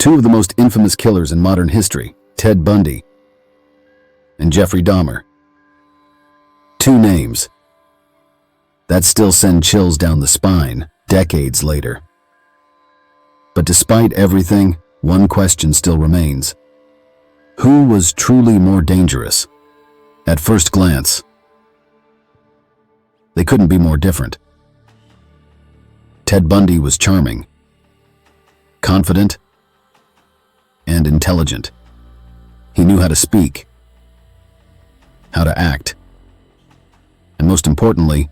Two of the most infamous killers in modern history, Ted Bundy and Jeffrey Dahmer. Two names that still send chills down the spine decades later. But despite everything, one question still remains. Who was truly more dangerous? At first glance, they couldn't be more different. Ted Bundy was charming, confident, and intelligent. He knew how to speak, how to act, and most importantly,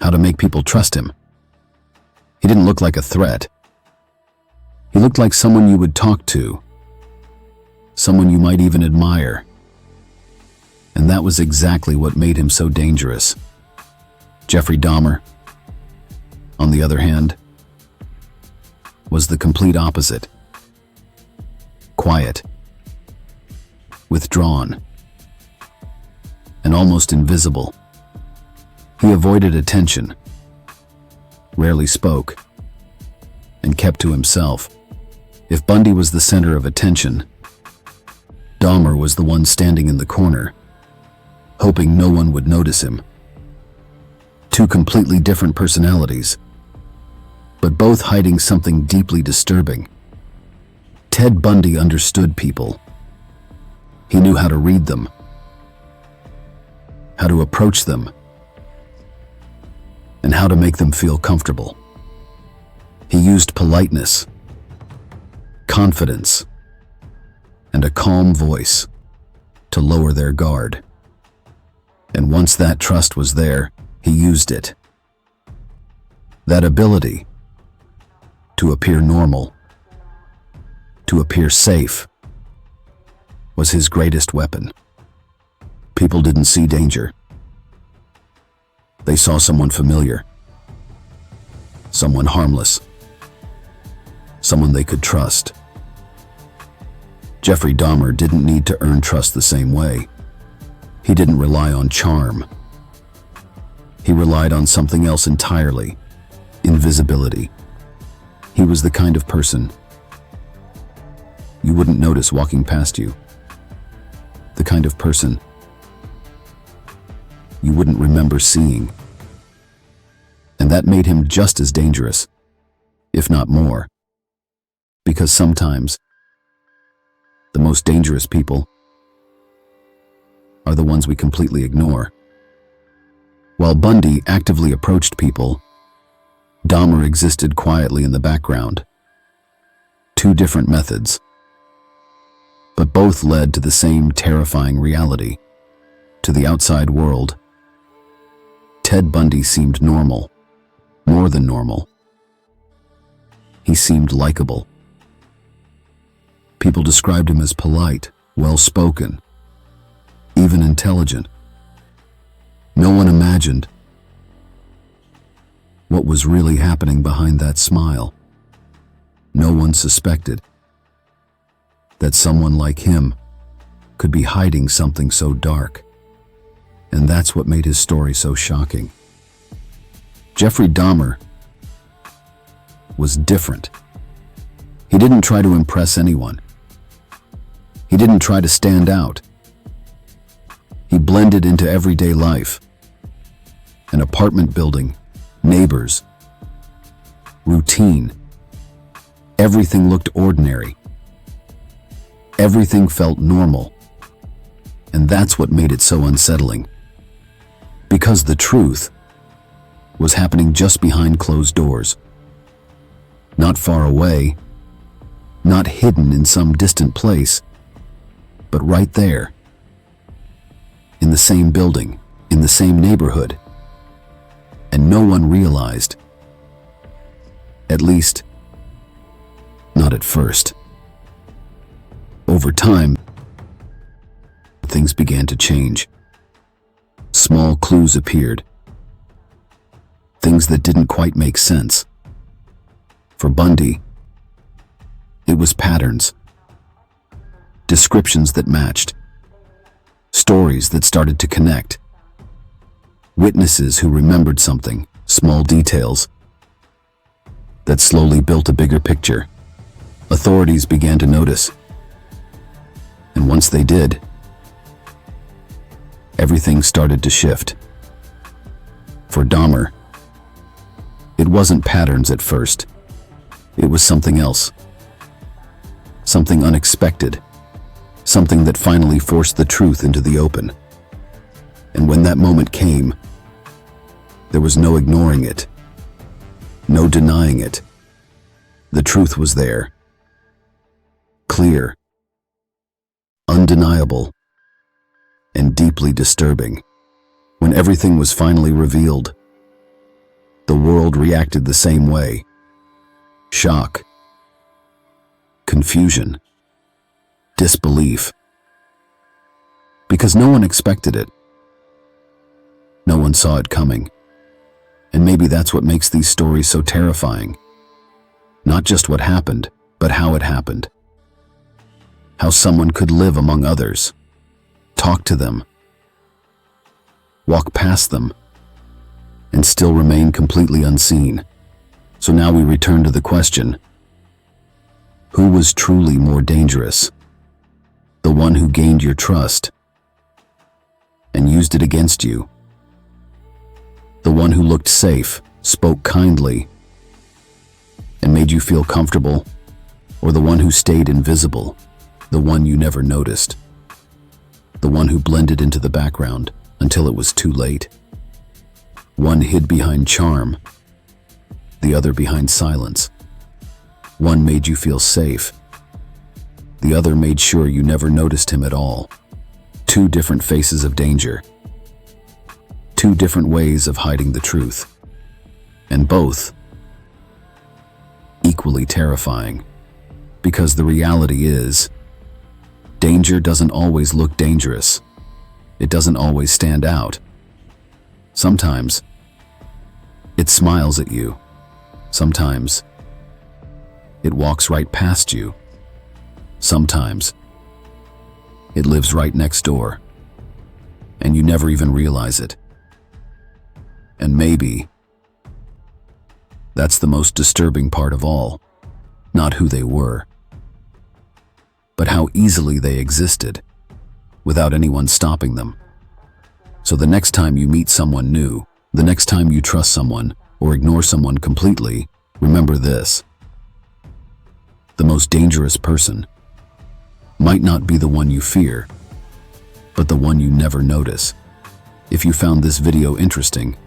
how to make people trust him. He didn't look like a threat. He looked like someone you would talk to, someone you might even admire. And that was exactly what made him so dangerous. Jeffrey Dahmer, on the other hand, was the complete opposite. Quiet, withdrawn, and almost invisible. He avoided attention, rarely spoke, and kept to himself. If Bundy was the center of attention, Dahmer was the one standing in the corner, hoping no one would notice him. Two completely different personalities, but both hiding something deeply disturbing. Ted Bundy understood people. He knew how to read them, how to approach them, and how to make them feel comfortable. He used politeness, confidence, and a calm voice to lower their guard. And once that trust was there, he used it. That ability to appear normal, to appear safe, was his greatest weapon. People didn't see danger. They saw someone familiar, someone harmless, someone they could trust. Jeffrey Dahmer didn't need to earn trust the same way. He didn't rely on charm. He relied on something else entirely: invisibility. He was the kind of person you wouldn't notice walking past you. The kind of person you wouldn't remember seeing. And that made him just as dangerous, if not more. Because sometimes, the most dangerous people are the ones we completely ignore. While Bundy actively approached people, Dahmer existed quietly in the background. Two different methods, but both led to the same terrifying reality. To the outside world, Ted Bundy seemed normal, more than normal. He seemed likable. People described him as polite, well-spoken, even intelligent. No one imagined what was really happening behind that smile. No one suspected that someone like him could be hiding something so dark. And that's what made his story so shocking. Jeffrey Dahmer was different. He didn't try to impress anyone. He didn't try to stand out. He blended into everyday life. An apartment building, neighbors, routine. Everything looked ordinary. Everything felt normal. And that's what made it so unsettling. Because the truth was happening just behind closed doors. Not far away, not hidden in some distant place, but right there. In the same building, in the same neighborhood. And no one realized. At least, not at first. Over time, things began to change. Small clues appeared. Things that didn't quite make sense. For Bundy, it was patterns. Descriptions that matched. Stories that started to connect. Witnesses who remembered something, small details, that slowly built a bigger picture. Authorities began to notice. And once they did, everything started to shift. For Dahmer, it wasn't patterns at first. It was something else. Something unexpected. Something that finally forced the truth into the open. And when that moment came, there was no ignoring it, no denying it. The truth was there. Clear, undeniable, and deeply disturbing. When everything was finally revealed, the world reacted the same way. Shock, confusion, disbelief. Because no one expected it. No one saw it coming. And maybe that's what makes these stories so terrifying. Not just what happened, but how it happened. How someone could live among others, talk to them, walk past them, and still remain completely unseen. So now we return to the question, who was truly more dangerous? The one who gained your trust and used it against you? The one who looked safe, spoke kindly, and made you feel comfortable? Or the one who stayed invisible, the one you never noticed? The one who blended into the background until it was too late? One hid behind charm, the other behind silence. One made you feel safe, the other made sure you never noticed him at all. Two different faces of danger. Two different ways of hiding the truth. And both equally terrifying. Because the reality is, danger doesn't always look dangerous. It doesn't always stand out. Sometimes it smiles at you. Sometimes it walks right past you. Sometimes it lives right next door, and you never even realize it. And maybe that's the most disturbing part of all. Not who they were, but how easily they existed, without anyone stopping them. So the next time you meet someone new, the next time you trust someone or ignore someone completely, remember this. The most dangerous person might not be the one you fear, but the one you never notice. If you found this video interesting,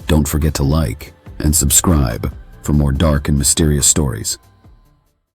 don't forget to like and subscribe for more dark and mysterious stories.